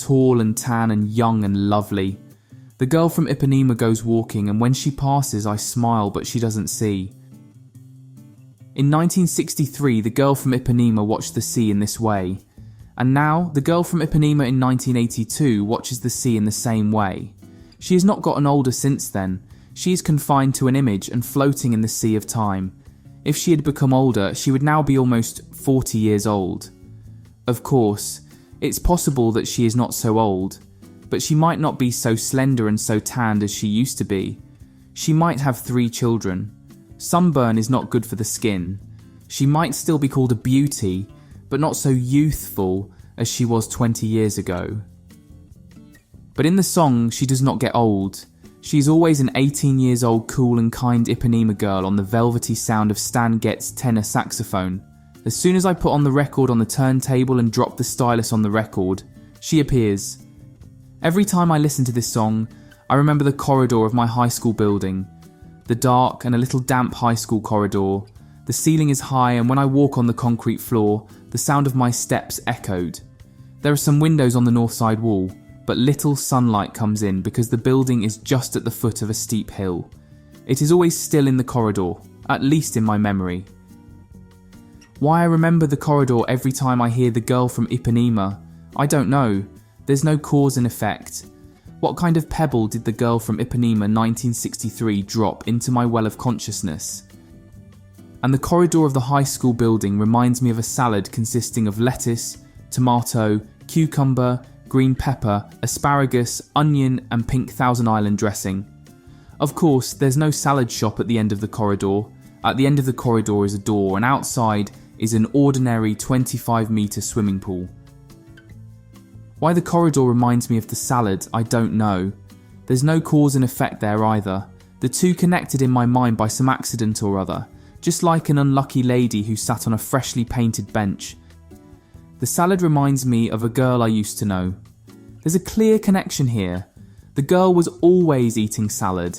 tall and tan and young and lovely. The girl from Ipanema goes walking, and when she passes I smile, but she doesn't see. In 1963, the girl from Ipanema watched the sea in this way. And now, the girl from Ipanema in 1982 watches the sea in the same way. She has not gotten older since then. She is confined to an image and floating in the sea of time. If she had become older, she would now be almost 40 years old. Of course, it's possible that she is not so old, but she might not be so slender and so tanned as she used to be. She might have 3 children. Sunburn is not good for the skin. She might still be called a beauty, but not so youthful as she was 20 years ago. But in the song, she does not get old. She is always an 18 years old cool and kind Ipanema girl on the velvety sound of Stan Getz' tenor saxophone. As soon as I put on the record on the turntable and drop the stylus on the record, she appears. Every time I listen to this song, I remember the corridor of my high school building. The dark and a little damp high school corridor. The ceiling is high, and when I walk on the concrete floor, the sound of my steps echoed. There are some windows on the north side wall, but little sunlight comes in because the building is just at the foot of a steep hill. It is always still in the corridor, at least in my memory. Why I remember the corridor every time I hear the girl from Ipanema, I don't know. There's no cause and effect. What kind of pebble did the girl from Ipanema 1963 drop into my well of consciousness? And the corridor of the high school building reminds me of a salad consisting of lettuce, tomato, cucumber, green pepper, asparagus, onion and pink Thousand Island dressing. Of course, there's no salad shop at the end of the corridor. At the end of the corridor is a door, and outside is an ordinary 25-metre swimming pool. Why the corridor reminds me of the salad, I don't know. There's no cause and effect there either. The two connected in my mind by some accident or other, just like an unlucky lady who sat on a freshly painted bench. The salad reminds me of a girl I used to know. There's a clear connection here. The girl was always eating salad.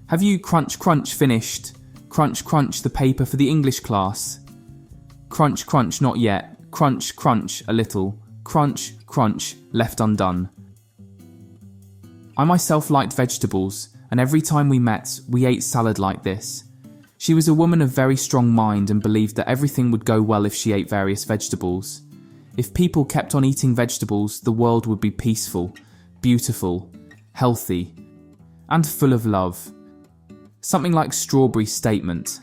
Have you crunch crunch finished? Crunch crunch the paper for the English class. Crunch crunch not yet. Crunch crunch a little. Crunch crunch left undone. I myself liked vegetables, and every time we met, we ate salad like this. She was a woman of very strong mind and believed that everything would go well if she ate various vegetables. If people kept on eating vegetables, the world would be peaceful, beautiful, healthy, and full of love. Something like Strawberry's statement.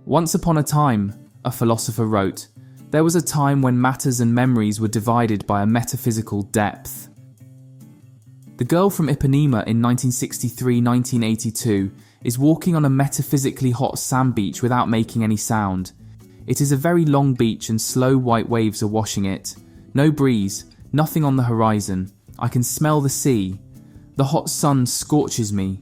Once upon a time, a philosopher wrote, there was a time when matters and memories were divided by a metaphysical depth. The girl from Ipanema in 1963-1982 is walking on a metaphysically hot sand beach without making any sound. It is a very long beach and slow white waves are washing it. No breeze, nothing on the horizon. I can smell the sea. The hot sun scorches me.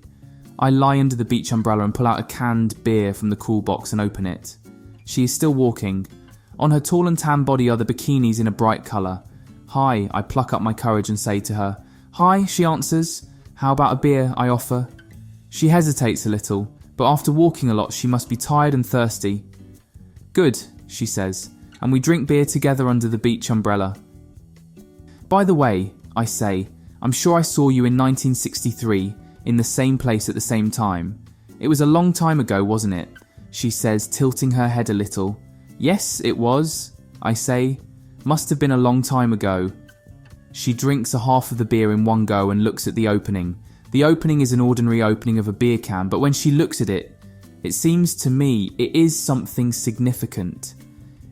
I lie under the beach umbrella and pull out a canned beer from the cool box and open it. She is still walking. On her tall and tan body are the bikinis in a bright colour. Hi, I pluck up my courage and say to her. Hi, she answers. How about a beer, I offer. She hesitates a little, but after walking a lot she must be tired and thirsty. Good, she says, and we drink beer together under the beach umbrella. By the way, I say, I'm sure I saw you in 1963, in the same place at the same time. It was a long time ago, wasn't it? She says, tilting her head a little. Yes, it was, I say. Must have been a long time ago. She drinks a half of the beer in one go and looks at the opening. The opening is an ordinary opening of a beer can, but when she looks at it, it seems to me it is something significant.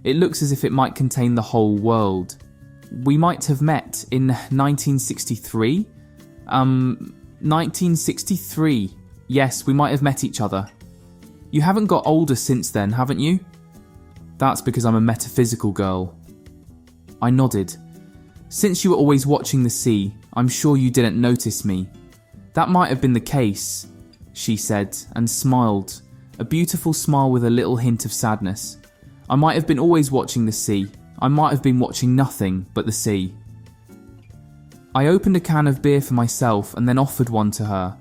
It looks as if it might contain the whole world. We might have met in 1963? 1963. Yes, we might have met each other. You haven't got older since then, haven't you? That's because I'm a metaphysical girl. I nodded. Since you were always watching the sea, I'm sure you didn't notice me. That might have been the case, she said, and smiled, a beautiful smile with a little hint of sadness. I might have been always watching the sea. I might have been watching nothing but the sea. I opened a can of beer for myself and then offered one to her,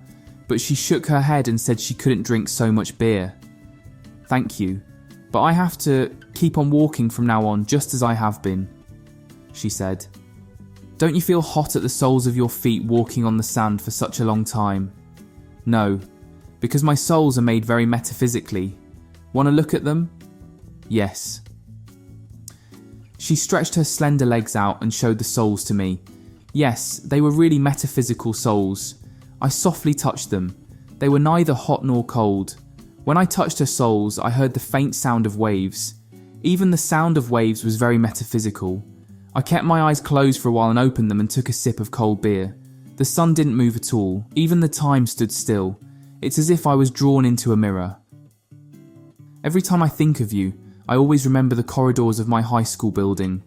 but she shook her head and said she couldn't drink so much beer. Thank you, but I have to keep on walking from now on just as I have been, she said. Don't you feel hot at the soles of your feet walking on the sand for such a long time? No, because my soles are made very metaphysically. Want to look at them? Yes. She stretched her slender legs out and showed the soles to me. Yes, they were really metaphysical soles. I softly touched them. They were neither hot nor cold. When I touched her soles, I heard the faint sound of waves. Even the sound of waves was very metaphysical. I kept my eyes closed for a while and opened them and took a sip of cold beer. The sun didn't move at all. Even the time stood still. It's as if I was drawn into a mirror. Every time I think of you, I always remember the corridors of my high school building.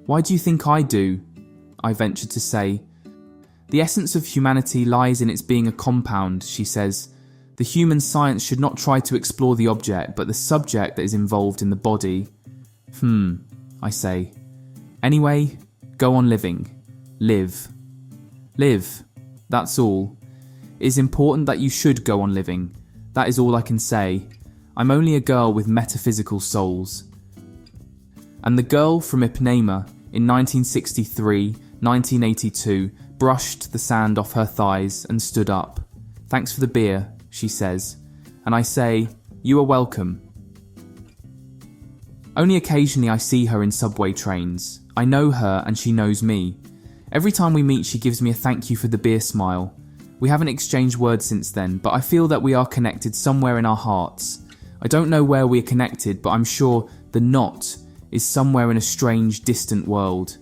Why do you think I do? I ventured to say. The essence of humanity lies in its being a compound, she says. The human science should not try to explore the object, but the subject that is involved in the body. I say. Anyway, go on living. Live. Live. That's all. It is important that you should go on living. That is all I can say. I'm only a girl with metaphysical souls. And the girl from Ipanema in 1963, 1982 brushed the sand off her thighs and stood up. Thanks for the beer, she says. And I say, you are welcome. Only occasionally I see her in subway trains. I know her and she knows me. Every time we meet she gives me a thank you for the beer smile. We haven't exchanged words since then, but I feel that we are connected somewhere in our hearts. I don't know where we are connected, but I'm sure the knot is somewhere in a strange, distant world.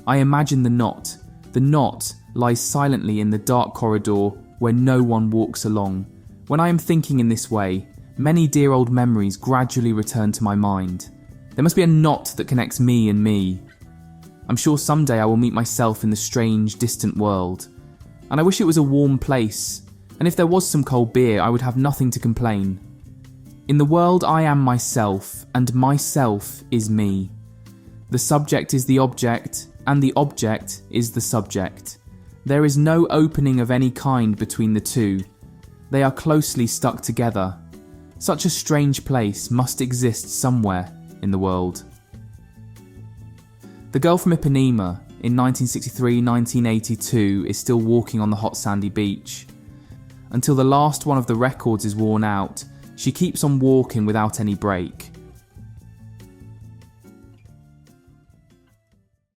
I imagine the knot. The knot lies silently in the dark corridor where no one walks along. When I am thinking in this way, many dear old memories gradually return to my mind. There must be a knot that connects me and me. I'm sure someday I will meet myself in the strange, distant world. And I wish it was a warm place, and if there was some cold beer, I would have nothing to complain. In the world I am myself, and myself is me. The subject is the object, and the object is the subject. There is no opening of any kind between the two. They are closely stuck together. Such a strange place must exist somewhere in the world. The girl from Ipanema in 1963-1982 is still walking on the hot sandy beach. Until the last one of the records is worn out, she keeps on walking without any break.